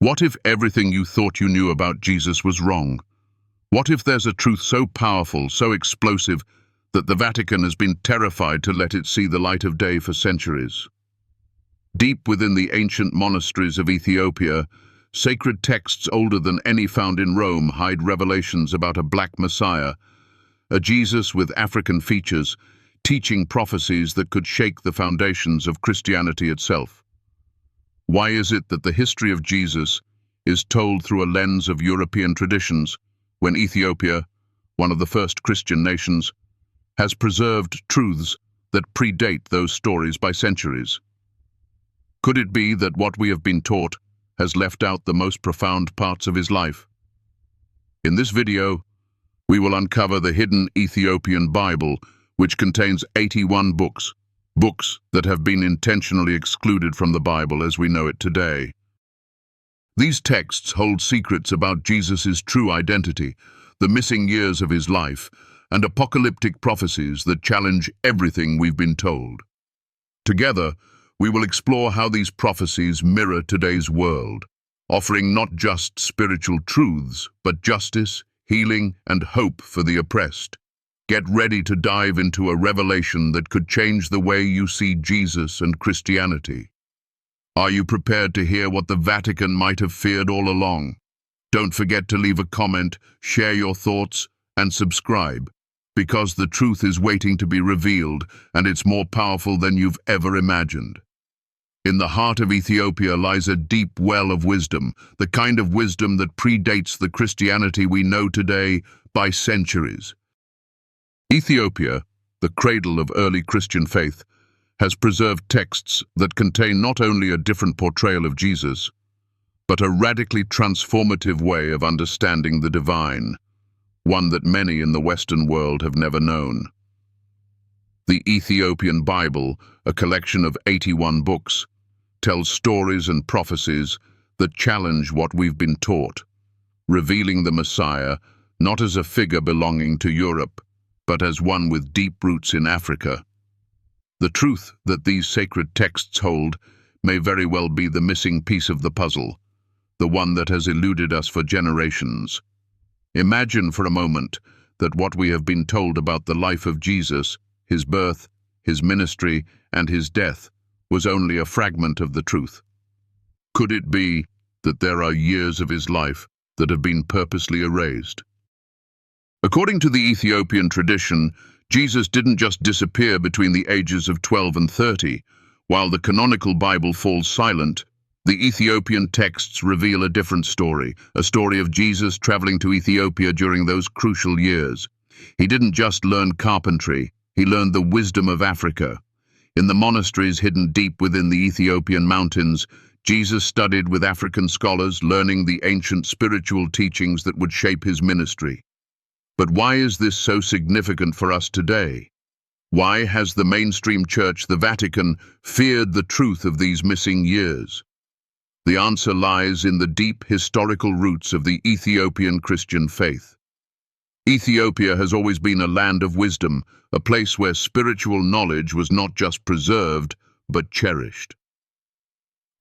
What if everything you thought you knew about Jesus was wrong? What if there's a truth so powerful, so explosive, that the Vatican has been terrified to let it see the light of day for centuries? Deep within the ancient monasteries of Ethiopia, sacred texts older than any found in Rome hide revelations about a black Messiah, a Jesus with African features, teaching prophecies that could shake the foundations of Christianity itself. Why is it that the history of Jesus is told through a lens of European traditions, when Ethiopia, one of the first Christian nations, has preserved truths that predate those stories by centuries? Could it be that what we have been taught has left out the most profound parts of his life? In this video, we will uncover the hidden Ethiopian Bible, which contains 81 books that have been intentionally excluded from the Bible as we know it today. These texts hold secrets about Jesus' true identity, the missing years of his life, and apocalyptic prophecies that challenge everything we've been told. Together, we will explore how these prophecies mirror today's world, offering not just spiritual truths, but justice, healing, and hope for the oppressed. Get ready to dive into a revelation that could change the way you see Jesus and Christianity. Are you prepared to hear what the Vatican might have feared all along? Don't forget to leave a comment, share your thoughts, and subscribe, because the truth is waiting to be revealed, and it's more powerful than you've ever imagined. In the heart of Ethiopia lies a deep well of wisdom, the kind of wisdom that predates the Christianity we know today by centuries. Ethiopia, the cradle of early Christian faith, has preserved texts that contain not only a different portrayal of Jesus, but a radically transformative way of understanding the divine, one that many in the Western world have never known. The Ethiopian Bible, a collection of 81 books, tells stories and prophecies that challenge what we've been taught, revealing the Messiah not as a figure belonging to Europe, but as one with deep roots in Africa. The truth that these sacred texts hold may very well be the missing piece of the puzzle, the one that has eluded us for generations. Imagine for a moment that what we have been told about the life of Jesus, his birth, his ministry, and his death was only a fragment of the truth. Could it be that there are years of his life that have been purposely erased? According to the Ethiopian tradition, Jesus didn't just disappear between the ages of 12 and 30. While the canonical Bible falls silent, the Ethiopian texts reveal a different story, a story of Jesus traveling to Ethiopia during those crucial years. He didn't just learn carpentry, he learned the wisdom of Africa. In the monasteries hidden deep within the Ethiopian mountains, Jesus studied with African scholars, learning the ancient spiritual teachings that would shape his ministry. But why is this so significant for us today? Why has the mainstream church, the Vatican, feared the truth of these missing years? The answer lies in the deep historical roots of the Ethiopian Christian faith. Ethiopia has always been a land of wisdom, a place where spiritual knowledge was not just preserved, but cherished.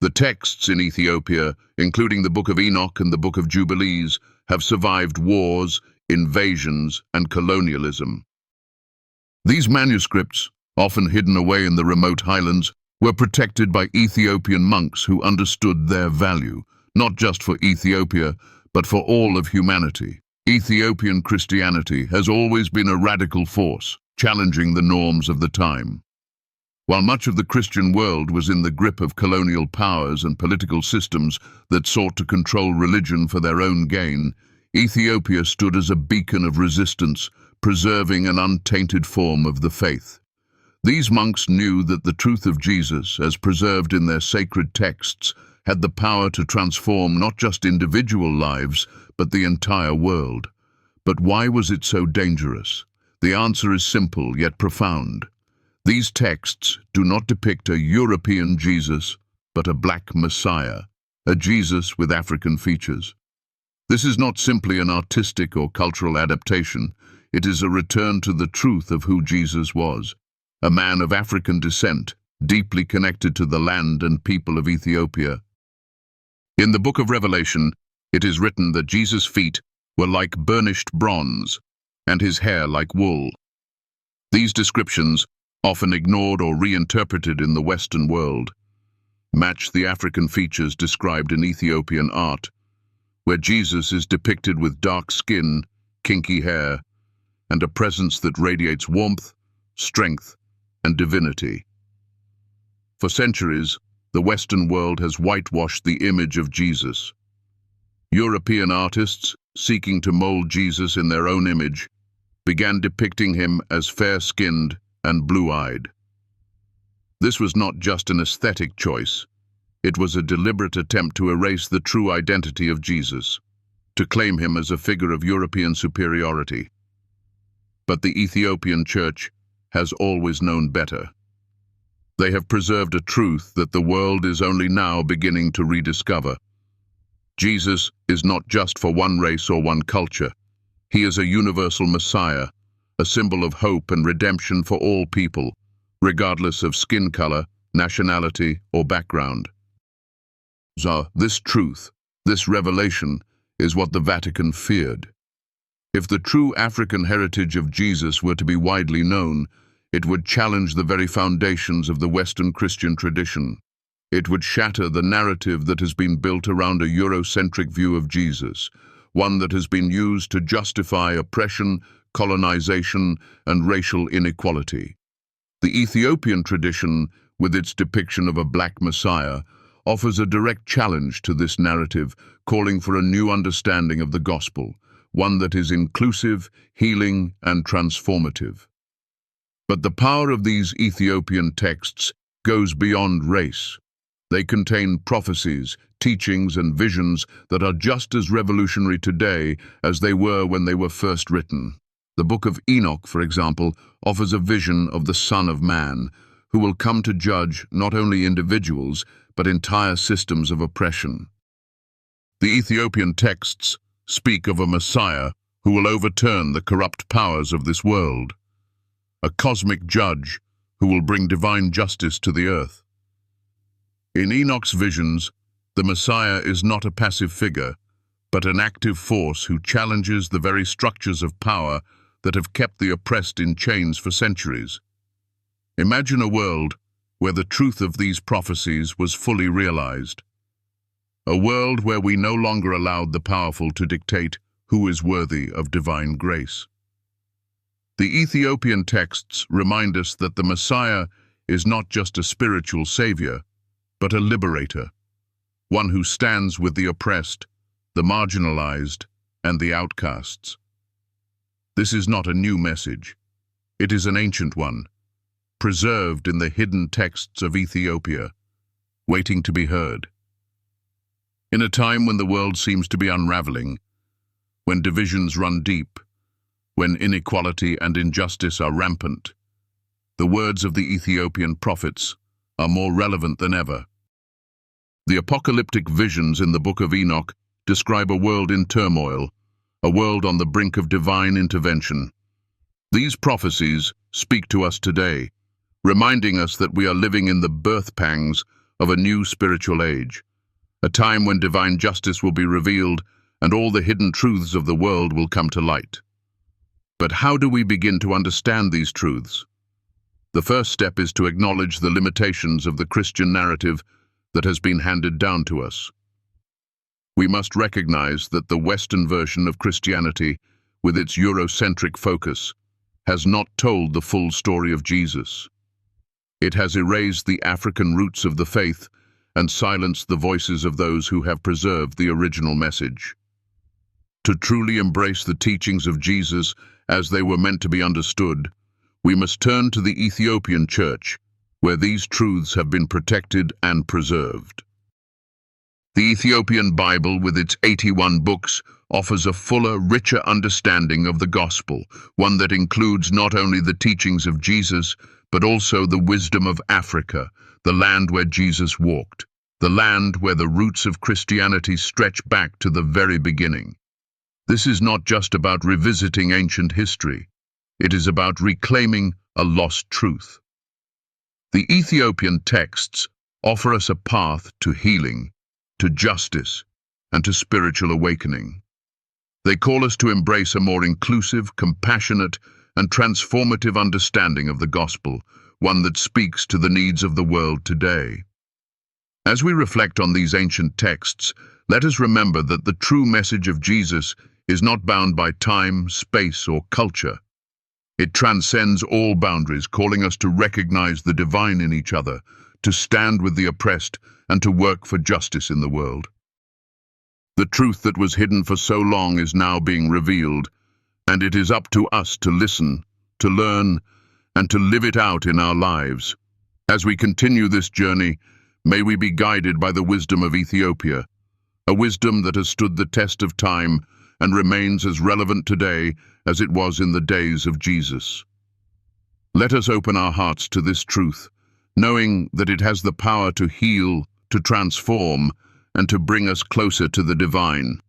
The texts in Ethiopia, including the Book of Enoch and the Book of Jubilees, have survived wars, invasions, and colonialism. These manuscripts, often hidden away in the remote highlands, were protected by Ethiopian monks who understood their value, not just for Ethiopia, but for all of humanity. Ethiopian Christianity has always been a radical force, challenging the norms of the time. While much of the Christian world was in the grip of colonial powers and political systems that sought to control religion for their own gain, Ethiopia stood as a beacon of resistance, preserving an untainted form of the faith. These monks knew that the truth of Jesus, as preserved in their sacred texts, had the power to transform not just individual lives, but the entire world. But why was it so dangerous? The answer is simple yet profound. These texts do not depict a European Jesus, but a black Messiah, a Jesus with African features. This is not simply an artistic or cultural adaptation. It is a return to the truth of who Jesus was, a man of African descent, deeply connected to the land and people of Ethiopia. In the book of Revelation, it is written that Jesus' feet were like burnished bronze, and his hair like wool. These descriptions, often ignored or reinterpreted in the Western world, match the African features described in Ethiopian art, where Jesus is depicted with dark skin, kinky hair, and a presence that radiates warmth, strength, and divinity. For centuries, the Western world has whitewashed the image of Jesus. European artists, seeking to mold Jesus in their own image, began depicting him as fair-skinned and blue-eyed. This was not just an aesthetic choice. It was a deliberate attempt to erase the true identity of Jesus, to claim him as a figure of European superiority. But the Ethiopian Church has always known better. They have preserved a truth that the world is only now beginning to rediscover. Jesus is not just for one race or one culture. He is a universal Messiah, a symbol of hope and redemption for all people, regardless of skin color, nationality, or background. So, this truth, this revelation, is what the Vatican feared. If the true African heritage of Jesus were to be widely known, it would challenge the very foundations of the Western Christian tradition. It would shatter the narrative that has been built around a Eurocentric view of Jesus, one that has been used to justify oppression, colonization, and racial inequality. The Ethiopian tradition, with its depiction of a black Messiah, offers a direct challenge to this narrative, calling for a new understanding of the gospel, one that is inclusive, healing, and transformative. But the power of these Ethiopian texts goes beyond race. They contain prophecies, teachings, and visions that are just as revolutionary today as they were when they were first written. The Book of Enoch, for example, offers a vision of the Son of Man, who will come to judge not only individuals, but entire systems of oppression. The Ethiopian texts speak of a Messiah who will overturn the corrupt powers of this world, a cosmic judge who will bring divine justice to the earth. In Enoch's visions, the Messiah is not a passive figure, but an active force who challenges the very structures of power that have kept the oppressed in chains for centuries. Imagine a world where the truth of these prophecies was fully realized. A world where we no longer allowed the powerful to dictate who is worthy of divine grace. The Ethiopian texts remind us that the Messiah is not just a spiritual savior, but a liberator, one who stands with the oppressed, the marginalized, and the outcasts. This is not a new message. It is an ancient one, preserved in the hidden texts of Ethiopia, waiting to be heard. In a time when the world seems to be unraveling, when divisions run deep, when inequality and injustice are rampant, the words of the Ethiopian prophets are more relevant than ever. The apocalyptic visions in the Book of Enoch describe a world in turmoil, a world on the brink of divine intervention. These prophecies speak to us today, reminding us that we are living in the birth pangs of a new spiritual age, a time when divine justice will be revealed and all the hidden truths of the world will come to light. But how do we begin to understand these truths? The first step is to acknowledge the limitations of the Christian narrative that has been handed down to us. We must recognize that the Western version of Christianity, with its Eurocentric focus, has not told the full story of Jesus. It has erased the African roots of the faith and silenced the voices of those who have preserved the original message. To truly embrace the teachings of Jesus as they were meant to be understood, we must turn to the Ethiopian Church, where these truths have been protected and preserved. The Ethiopian Bible, with its 81 books, offers a fuller, richer understanding of the gospel, one that includes not only the teachings of Jesus, but also the wisdom of Africa, the land where Jesus walked, the land where the roots of Christianity stretch back to the very beginning. This is not just about revisiting ancient history. It is about reclaiming a lost truth. The Ethiopian texts offer us a path to healing, to justice, and to spiritual awakening. They call us to embrace a more inclusive, compassionate, and transformative understanding of the gospel, one that speaks to the needs of the world today. As we reflect on these ancient texts, let us remember that the true message of Jesus is not bound by time, space, or culture. It transcends all boundaries, calling us to recognize the divine in each other, to stand with the oppressed, and to work for justice in the world. The truth that was hidden for so long is now being revealed, and it is up to us to listen, to learn, and to live it out in our lives. As we continue this journey, may we be guided by the wisdom of Ethiopia, a wisdom that has stood the test of time and remains as relevant today as it was in the days of Jesus. Let us open our hearts to this truth, knowing that it has the power to heal, to transform, and to bring us closer to the divine.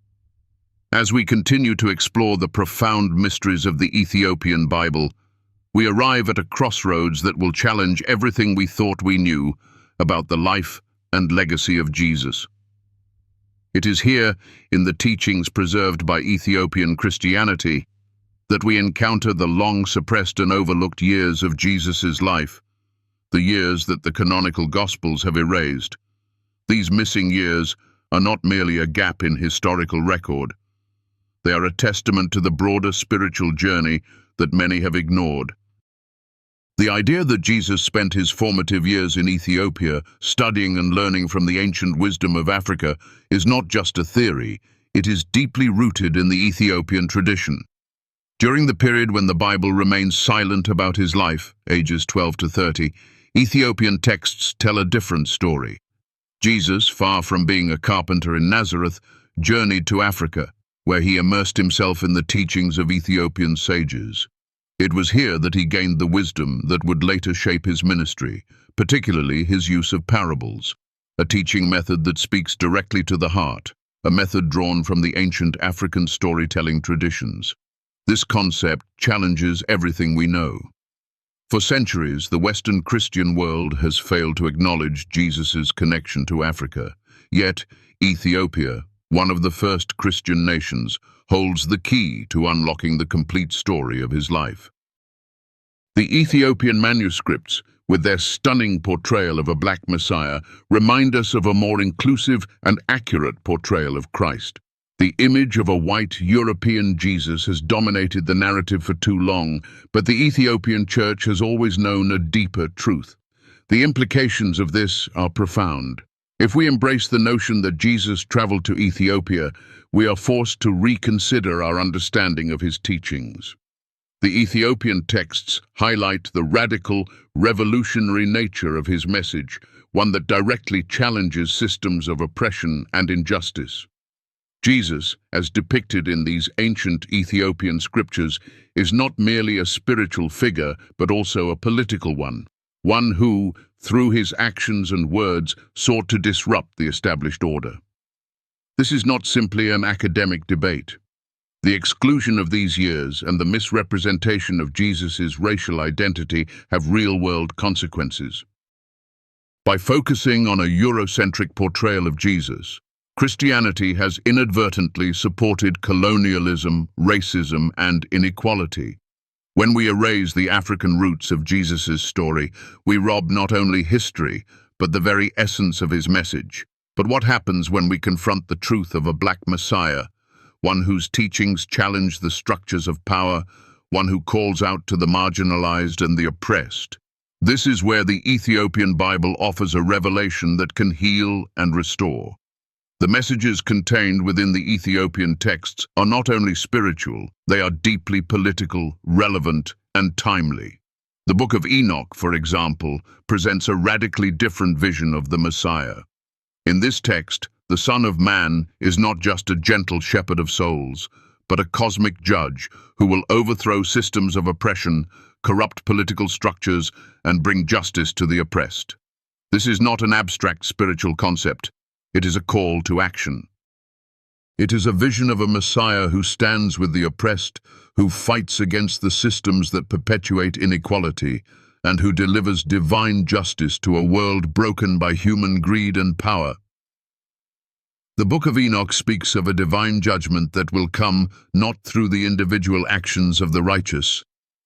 As we continue to explore the profound mysteries of the Ethiopian Bible, we arrive at a crossroads that will challenge everything we thought we knew about the life and legacy of Jesus. It is here, in the teachings preserved by Ethiopian Christianity, that we encounter the long-suppressed and overlooked years of Jesus' life, the years that the canonical Gospels have erased. These missing years are not merely a gap in historical record. They are a testament to the broader spiritual journey that many have ignored. The idea that Jesus spent his formative years in Ethiopia studying and learning from the ancient wisdom of Africa is not just a theory, it is deeply rooted in the Ethiopian tradition. During the period when the Bible remains silent about his life, ages 12 to 30, Ethiopian texts tell a different story. Jesus, far from being a carpenter in Nazareth, journeyed to Africa, where he immersed himself in the teachings of Ethiopian sages. It was here that he gained the wisdom that would later shape his ministry, particularly his use of parables, a teaching method that speaks directly to the heart, a method drawn from the ancient African storytelling traditions. This concept challenges everything we know. For centuries, the Western Christian world has failed to acknowledge Jesus' connection to Africa. Yet, Ethiopia, one of the first Christian nations, holds the key to unlocking the complete story of his life. The Ethiopian manuscripts, with their stunning portrayal of a black Messiah, remind us of a more inclusive and accurate portrayal of Christ. The image of a white European Jesus has dominated the narrative for too long, but the Ethiopian Church has always known a deeper truth. The implications of this are profound. If we embrace the notion that Jesus traveled to Ethiopia, we are forced to reconsider our understanding of his teachings. The Ethiopian texts highlight the radical, revolutionary nature of his message, one that directly challenges systems of oppression and injustice. Jesus, as depicted in these ancient Ethiopian scriptures, is not merely a spiritual figure, but also a political one who, through his actions and words, sought to disrupt the established order. This is not simply an academic debate. The exclusion of these years and the misrepresentation of Jesus' racial identity have real-world consequences. By focusing on a Eurocentric portrayal of Jesus, Christianity has inadvertently supported colonialism, racism, and inequality. When we erase the African roots of Jesus' story, we rob not only history, but the very essence of his message. But what happens when we confront the truth of a black Messiah, one whose teachings challenge the structures of power, one who calls out to the marginalized and the oppressed? This is where the Ethiopian Bible offers a revelation that can heal and restore. The messages contained within the Ethiopian texts are not only spiritual, they are deeply political, relevant, and timely. The Book of Enoch, for example, presents a radically different vision of the Messiah. In this text, the Son of Man is not just a gentle shepherd of souls, but a cosmic judge who will overthrow systems of oppression, corrupt political structures, and bring justice to the oppressed. This is not an abstract spiritual concept. It is a call to action. It is a vision of a Messiah who stands with the oppressed, who fights against the systems that perpetuate inequality, and who delivers divine justice to a world broken by human greed and power. The Book of Enoch speaks of a divine judgment that will come not through the individual actions of the righteous,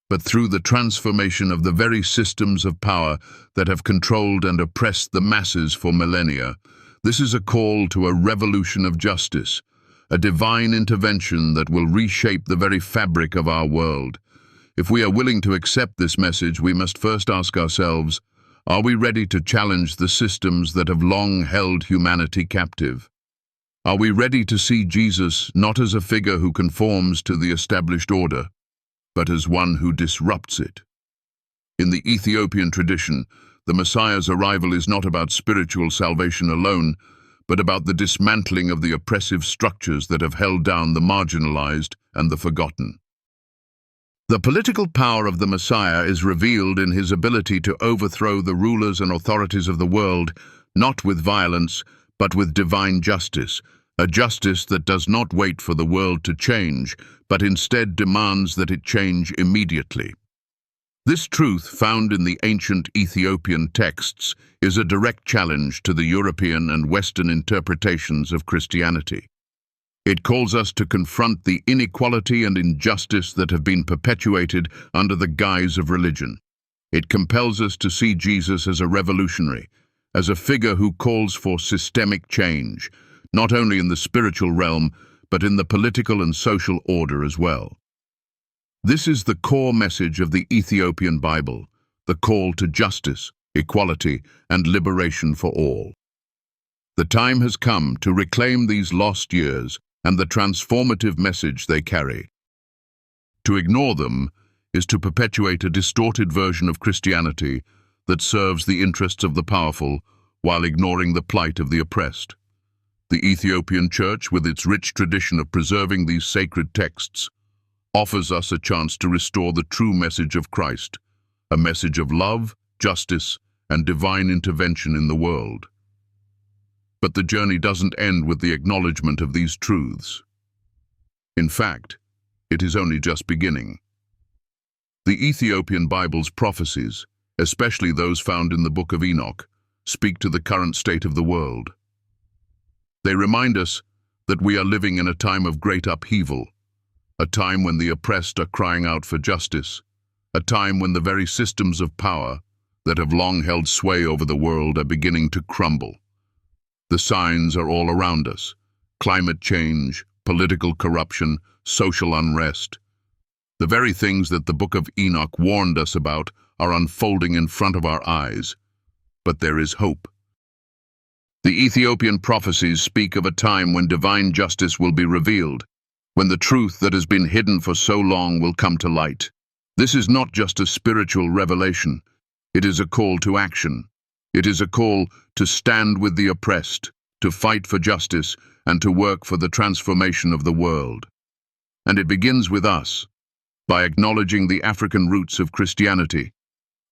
but through the transformation of the very systems of power that have controlled and oppressed the masses for millennia. This is a call to a revolution of justice, a divine intervention that will reshape the very fabric of our world. If we are willing to accept this message, we must first ask ourselves, are we ready to challenge the systems that have long held humanity captive? Are we ready to see Jesus not as a figure who conforms to the established order, but as one who disrupts it? In the Ethiopian tradition, the Messiah's arrival is not about spiritual salvation alone, but about the dismantling of the oppressive structures that have held down the marginalized and the forgotten. The political power of the Messiah is revealed in his ability to overthrow the rulers and authorities of the world, not with violence, but with divine justice, a justice that does not wait for the world to change, but instead demands that it change immediately. This truth, found in the ancient Ethiopian texts, is a direct challenge to the European and Western interpretations of Christianity. It calls us to confront the inequality and injustice that have been perpetuated under the guise of religion. It compels us to see Jesus as a revolutionary, as a figure who calls for systemic change, not only in the spiritual realm, but in the political and social order as well. This is the core message of the Ethiopian Bible, the call to justice, equality, and liberation for all. The time has come to reclaim these lost years and the transformative message they carry. To ignore them is to perpetuate a distorted version of Christianity that serves the interests of the powerful while ignoring the plight of the oppressed. The Ethiopian Church, with its rich tradition of preserving these sacred texts, offers us a chance to restore the true message of Christ, a message of love, justice, and divine intervention in the world. But the journey doesn't end with the acknowledgement of these truths. In fact, it is only just beginning. The Ethiopian Bible's prophecies, especially those found in the Book of Enoch, speak to the current state of the world. They remind us that we are living in a time of great upheaval, a time when the oppressed are crying out for justice, a time when the very systems of power that have long held sway over the world are beginning to crumble. The signs are all around us: climate change, political corruption, social unrest. The very things that the Book of Enoch warned us about are unfolding in front of our eyes. But there is hope. The Ethiopian prophecies speak of a time when divine justice will be revealed, when the truth that has been hidden for so long will come to light. This is not just a spiritual revelation. It is a call to action. It is a call to stand with the oppressed, to fight for justice, and to work for the transformation of the world. And it begins with us, by acknowledging the African roots of Christianity,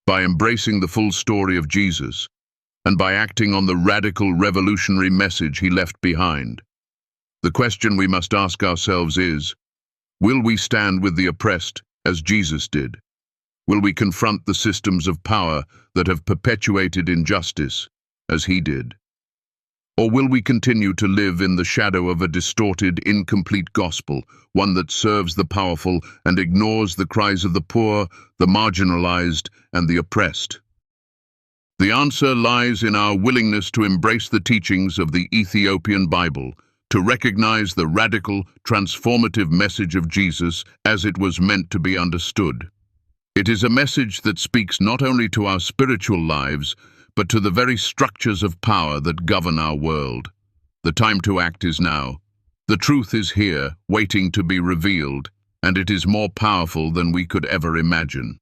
by embracing the full story of Jesus, and by acting on the radical revolutionary message he left behind. The question we must ask ourselves is, will we stand with the oppressed as Jesus did? Will we confront the systems of power that have perpetuated injustice as he did? Or will we continue to live in the shadow of a distorted, incomplete gospel, one that serves the powerful and ignores the cries of the poor, the marginalized, and the oppressed? The answer lies in our willingness to embrace the teachings of the Ethiopian Bible, to recognize the radical, transformative message of Jesus as it was meant to be understood. It is a message that speaks not only to our spiritual lives, but to the very structures of power that govern our world. The time to act is now. The truth is here, waiting to be revealed, and it is more powerful than we could ever imagine.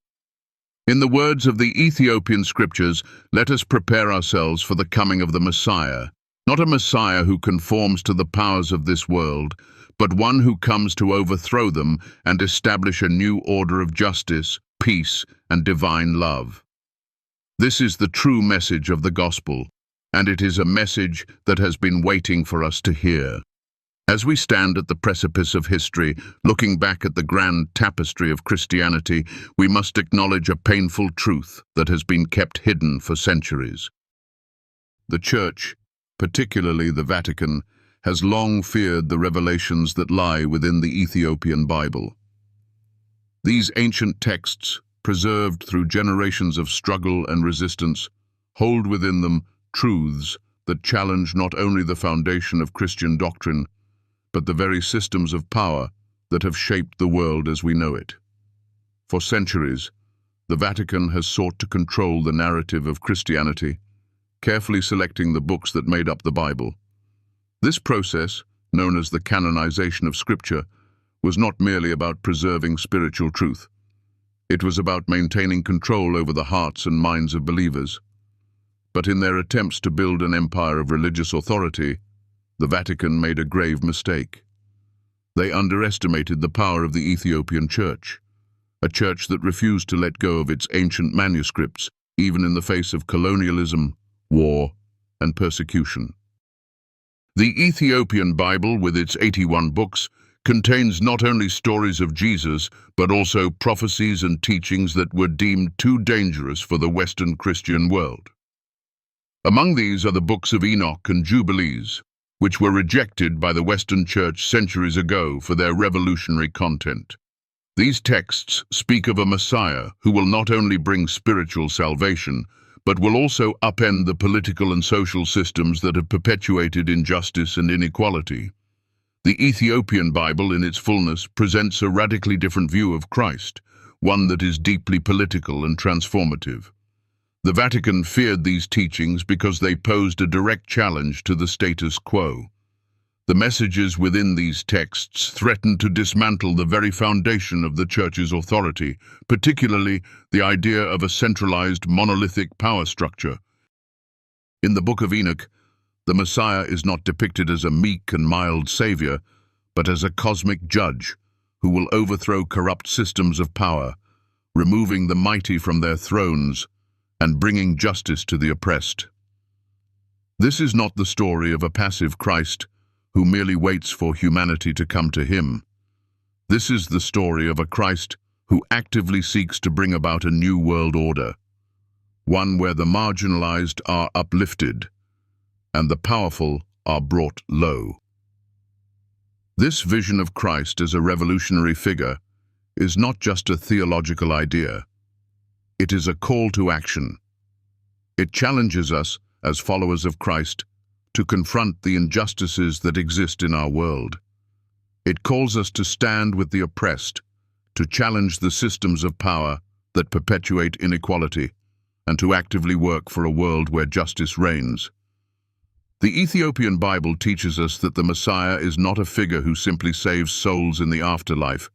In the words of the Ethiopian scriptures, let us prepare ourselves for the coming of the Messiah, not a Messiah who conforms to the powers of this world, but one who comes to overthrow them and establish a new order of justice, peace, and divine love. This is the true message of the gospel, and it is a message that has been waiting for us to hear. As we stand at the precipice of history, looking back at the grand tapestry of Christianity, we must acknowledge a painful truth that has been kept hidden for centuries. The Church, particularly the Vatican, has long feared the revelations that lie within the Ethiopian Bible. These ancient texts, preserved through generations of struggle and resistance, hold within them truths that challenge not only the foundation of Christian doctrine, but the very systems of power that have shaped the world as we know it. For centuries, the Vatican has sought to control the narrative of Christianity, carefully selecting the books that made up the Bible. This process, known as the canonization of Scripture, was not merely about preserving spiritual truth. It was about maintaining control over the hearts and minds of believers. But in their attempts to build an empire of religious authority, the Vatican made a grave mistake. They underestimated the power of the Ethiopian Church, a church that refused to let go of its ancient manuscripts, even in the face of colonialism, war, and persecution. The Ethiopian Bible, with its 81 books, contains not only stories of Jesus, but also prophecies and teachings that were deemed too dangerous for the Western Christian world. Among these are the Books of Enoch and Jubilees, which were rejected by the Western Church centuries ago for their revolutionary content. These texts speak of a Messiah who will not only bring spiritual salvation, but will also upend the political and social systems that have perpetuated injustice and inequality. The Ethiopian Bible, in its fullness, presents a radically different view of Christ, one that is deeply political and transformative. The Vatican feared these teachings because they posed a direct challenge to the status quo. The messages within these texts threatened to dismantle the very foundation of the Church's authority, particularly the idea of a centralized, monolithic power structure. In the Book of Enoch, the Messiah is not depicted as a meek and mild savior, but as a cosmic judge who will overthrow corrupt systems of power, removing the mighty from their thrones and bringing justice to the oppressed. This is not the story of a passive Christ who merely waits for humanity to come to him. This is the story of a Christ who actively seeks to bring about a new world order, one where the marginalized are uplifted and the powerful are brought low. This vision of Christ as a revolutionary figure is not just a theological idea. It is a call to action. It challenges us, as followers of Christ, to confront the injustices that exist in our world. It calls us to stand with the oppressed, to challenge the systems of power that perpetuate inequality, and to actively work for a world where justice reigns. The Ethiopian Bible teaches us that the Messiah is not a figure who simply saves souls in the afterlife,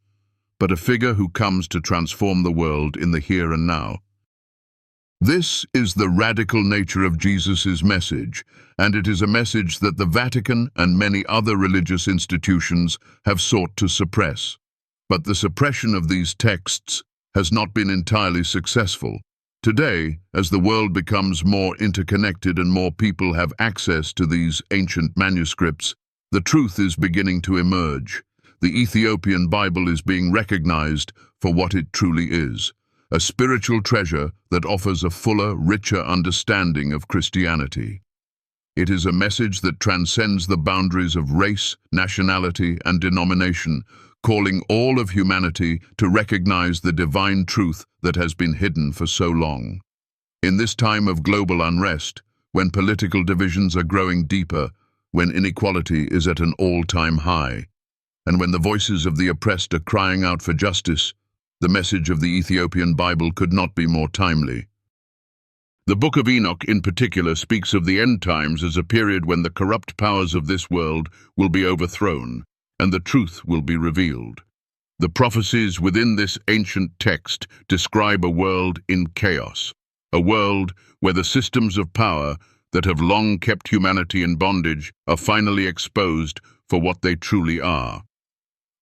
but a figure who comes to transform the world in the here and now. This is the radical nature of Jesus' message, and it is a message that the Vatican and many other religious institutions have sought to suppress. But the suppression of these texts has not been entirely successful. Today, as the world becomes more interconnected and more people have access to these ancient manuscripts, the truth is beginning to emerge. The Ethiopian Bible is being recognized for what it truly is, a spiritual treasure that offers a fuller, richer understanding of Christianity. It is a message that transcends the boundaries of race, nationality, and denomination, calling all of humanity to recognize the divine truth that has been hidden for so long. In this time of global unrest, when political divisions are growing deeper, when inequality is at an all-time high, and when the voices of the oppressed are crying out for justice, the message of the Ethiopian Bible could not be more timely. The Book of Enoch in particular speaks of the end times as a period when the corrupt powers of this world will be overthrown and the truth will be revealed. The prophecies within this ancient text describe a world in chaos, a world where the systems of power that have long kept humanity in bondage are finally exposed for what they truly are.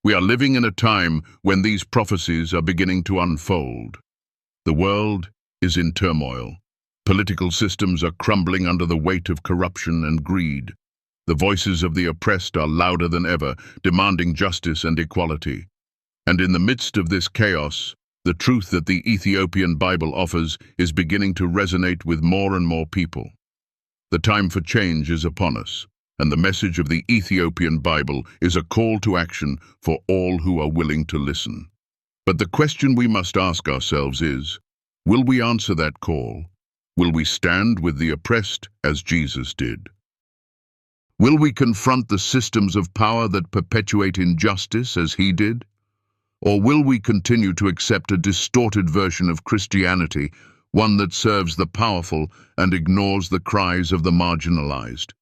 We are living in a time when these prophecies are beginning to unfold. The world is in turmoil. Political systems are crumbling under the weight of corruption and greed. The voices of the oppressed are louder than ever, demanding justice and equality. And in the midst of this chaos, the truth that the Ethiopian Bible offers is beginning to resonate with more and more people. The time for change is upon us. And the message of the Ethiopian Bible is a call to action for all who are willing to listen. But the question we must ask ourselves is, will we answer that call? Will we stand with the oppressed as Jesus did? Will we confront the systems of power that perpetuate injustice as he did? Or will we continue to accept a distorted version of Christianity, one that serves the powerful and ignores the cries of the marginalized?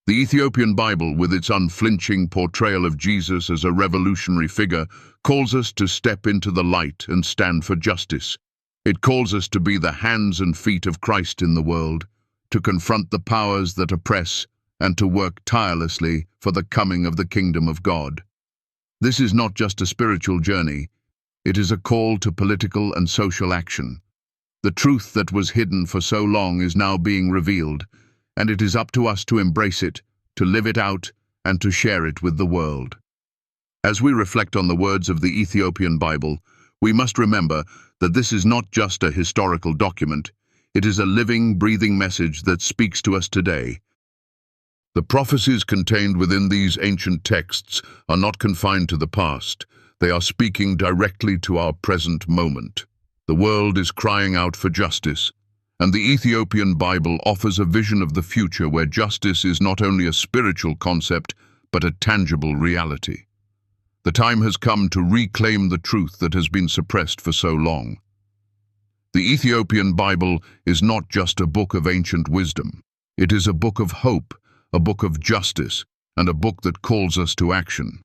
The Ethiopian Bible, with its unflinching portrayal of Jesus as a revolutionary figure, calls us to step into the light and stand for justice. It calls us to be the hands and feet of Christ in the world, to confront the powers that oppress, and to work tirelessly for the coming of the kingdom of God. This is not just a spiritual journey, it is a call to political and social action. The truth that was hidden for so long is now being revealed, and it is up to us to embrace it, to live it out, and to share it with the world. As we reflect on the words of the Ethiopian Bible, we must remember that this is not just a historical document, it is a living, breathing message that speaks to us today. The prophecies contained within these ancient texts are not confined to the past, they are speaking directly to our present moment. The world is crying out for justice, and the Ethiopian Bible offers a vision of the future where justice is not only a spiritual concept, but a tangible reality. The time has come to reclaim the truth that has been suppressed for so long. The Ethiopian Bible is not just a book of ancient wisdom. It is a book of hope, a book of justice, and a book that calls us to action.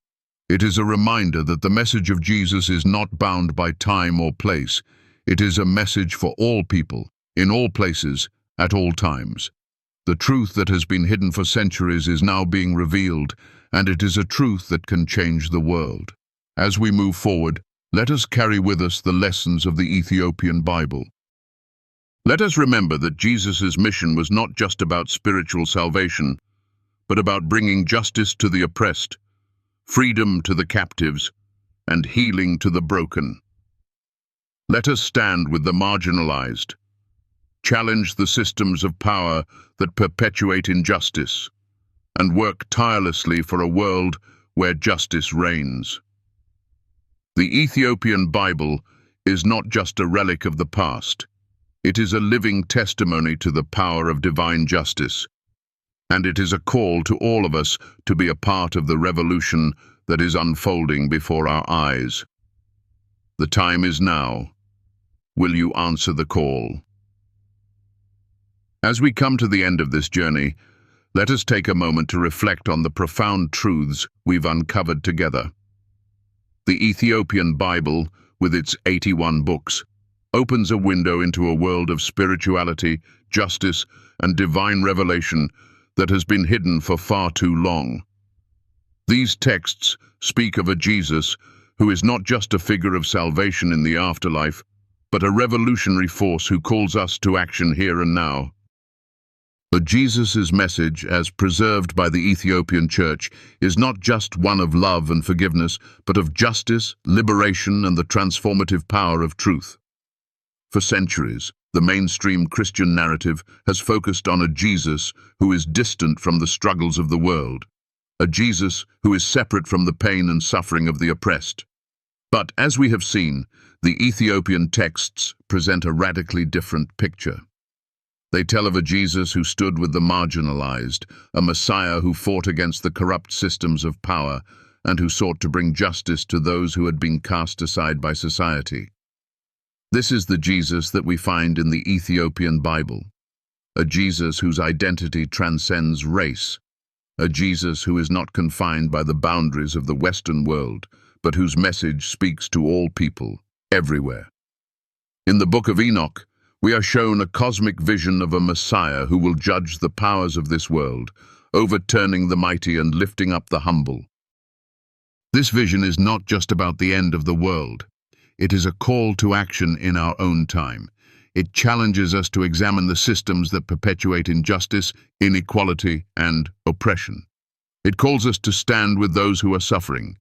It is a reminder that the message of Jesus is not bound by time or place. It is a message for all people, in all places, at all times. The truth that has been hidden for centuries is now being revealed, and it is a truth that can change the world. As we move forward, let us carry with us the lessons of the Ethiopian Bible. Let us remember that Jesus' mission was not just about spiritual salvation, but about bringing justice to the oppressed, freedom to the captives, and healing to the broken. Let us stand with the marginalized, challenge the systems of power that perpetuate injustice, and work tirelessly for a world where justice reigns. The Ethiopian Bible is not just a relic of the past. It is a living testimony to the power of divine justice, and it is a call to all of us to be a part of the revolution that is unfolding before our eyes. The time is now. Will you answer the call? As we come to the end of this journey, let us take a moment to reflect on the profound truths we've uncovered together. The Ethiopian Bible, with its 81 books, opens a window into a world of spirituality, justice, and divine revelation that has been hidden for far too long. These texts speak of a Jesus who is not just a figure of salvation in the afterlife, but a revolutionary force who calls us to action here and now. But Jesus' message, as preserved by the Ethiopian Church, is not just one of love and forgiveness, but of justice, liberation, and the transformative power of truth. For centuries, the mainstream Christian narrative has focused on a Jesus who is distant from the struggles of the world, a Jesus who is separate from the pain and suffering of the oppressed. But as we have seen, the Ethiopian texts present a radically different picture. They tell of a Jesus who stood with the marginalized, a Messiah who fought against the corrupt systems of power, and who sought to bring justice to those who had been cast aside by society. This is the Jesus that we find in the Ethiopian Bible, a Jesus whose identity transcends race, a Jesus who is not confined by the boundaries of the Western world, but whose message speaks to all people, everywhere. In the Book of Enoch, we are shown a cosmic vision of a Messiah who will judge the powers of this world, overturning the mighty and lifting up the humble. This vision is not just about the end of the world. It is a call to action in our own time. It challenges us to examine the systems that perpetuate injustice, inequality, and oppression. It calls us to stand with those who are suffering,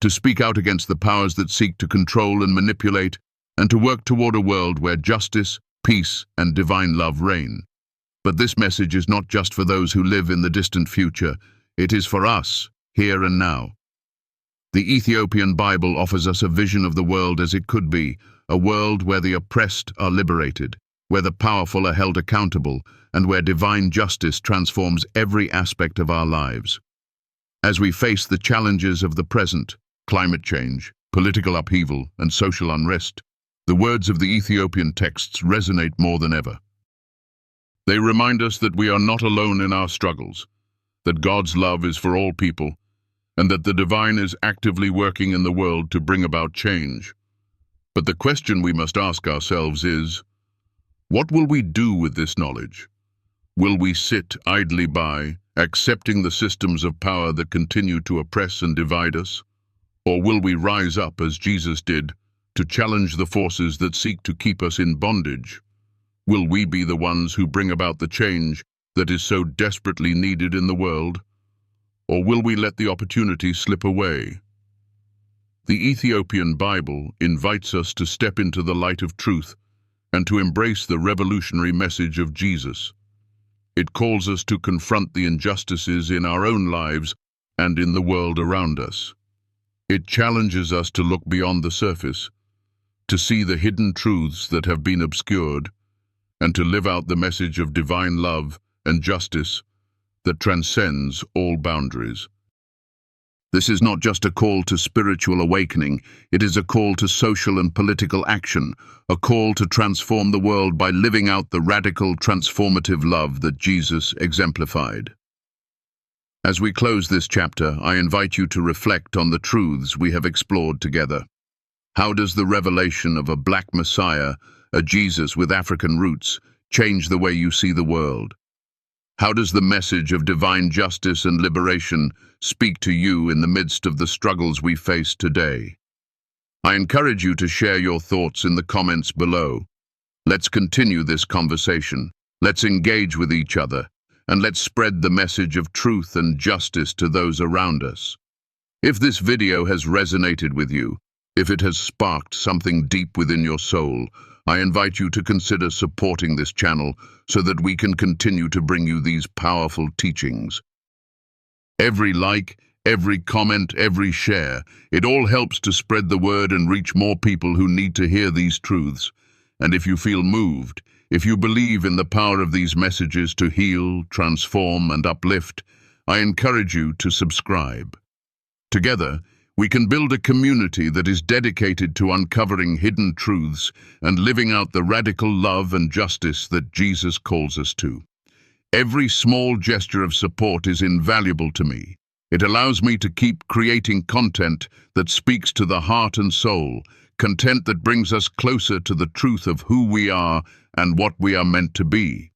to speak out against the powers that seek to control and manipulate, and to work toward a world where justice, peace, and divine love reign. But this message is not just for those who live in the distant future. It is for us, here and now. The Ethiopian Bible offers us a vision of the world as it could be, a world where the oppressed are liberated, where the powerful are held accountable, and where divine justice transforms every aspect of our lives. As we face the challenges of the present, climate change, political upheaval, and social unrest, the words of the Ethiopian texts resonate more than ever. They remind us that we are not alone in our struggles, that God's love is for all people, and that the divine is actively working in the world to bring about change. But the question we must ask ourselves is, what will we do with this knowledge? Will we sit idly by, accepting the systems of power that continue to oppress and divide us? Or will we rise up, as Jesus did, to challenge the forces that seek to keep us in bondage? Will we be the ones who bring about the change that is so desperately needed in the world? Or will we let the opportunity slip away? The Ethiopian Bible invites us to step into the light of truth and to embrace the revolutionary message of Jesus. It calls us to confront the injustices in our own lives and in the world around us. It challenges us to look beyond the surface, to see the hidden truths that have been obscured, and to live out the message of divine love and justice that transcends all boundaries. This is not just a call to spiritual awakening, it is a call to social and political action, a call to transform the world by living out the radical, transformative love that Jesus exemplified. As we close this chapter, I invite you to reflect on the truths we have explored together. How does the revelation of a black Messiah, a Jesus with African roots, change the way you see the world? How does the message of divine justice and liberation speak to you in the midst of the struggles we face today? I encourage you to share your thoughts in the comments below. Let's continue this conversation. Let's engage with each other, and let's spread the message of truth and justice to those around us. If this video has resonated with you, if it has sparked something deep within your soul, I invite you to consider supporting this channel so that we can continue to bring you these powerful teachings. Every like, every comment, every share, it all helps to spread the word and reach more people who need to hear these truths. And if you feel moved, if you believe in the power of these messages to heal, transform, and uplift, I encourage you to subscribe. Together, we can build a community that is dedicated to uncovering hidden truths and living out the radical love and justice that Jesus calls us to. Every small gesture of support is invaluable to me. It allows me to keep creating content that speaks to the heart and soul, content that brings us closer to the truth of who we are and what we are meant to be.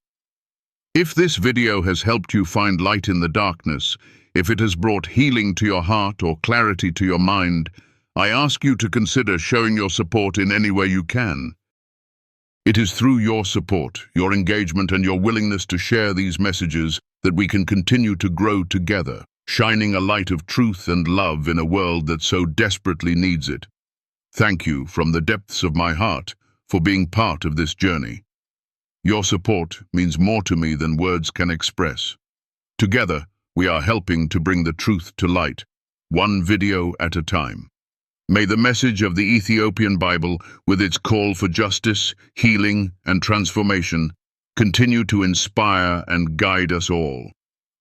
If this video has helped you find light in the darkness, if it has brought healing to your heart or clarity to your mind, I ask you to consider showing your support in any way you can. It is through your support, your engagement, and your willingness to share these messages that we can continue to grow together, shining a light of truth and love in a world that so desperately needs it. Thank you from the depths of my heart for being part of this journey. Your support means more to me than words can express. Together, we are helping to bring the truth to light, one video at a time. May the message of the Ethiopian Bible, with its call for justice, healing, and transformation, continue to inspire and guide us all.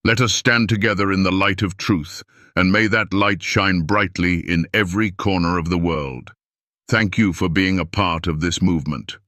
Let us stand together in the light of truth, and may that light shine brightly in every corner of the world. Thank you for being a part of this movement.